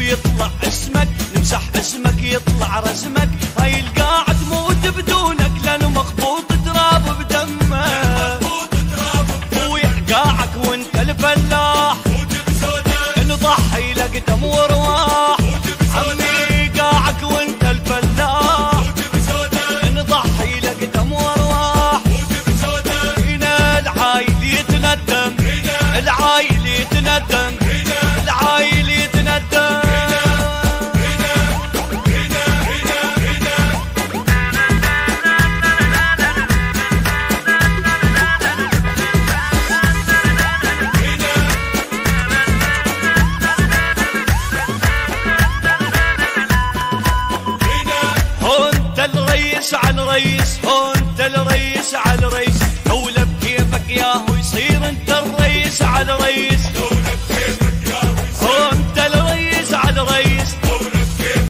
ويطلع اسمك، نمسح اسمك يطلع رسمك. هاي القاعد موت بدونك لانه مخبوط تراب بدمك. ويحقاعك وانت الفلاح نضحي لك دم وارواح. عمي قاعك وانت الفلاح نضحي لك دم وارواح. هنا العايل يتندم، العايل يتندم، العايل يتندم. على الريس هون انت الريس على الريس، دولة بكيفك ياهو يصير انت الريس على الريس.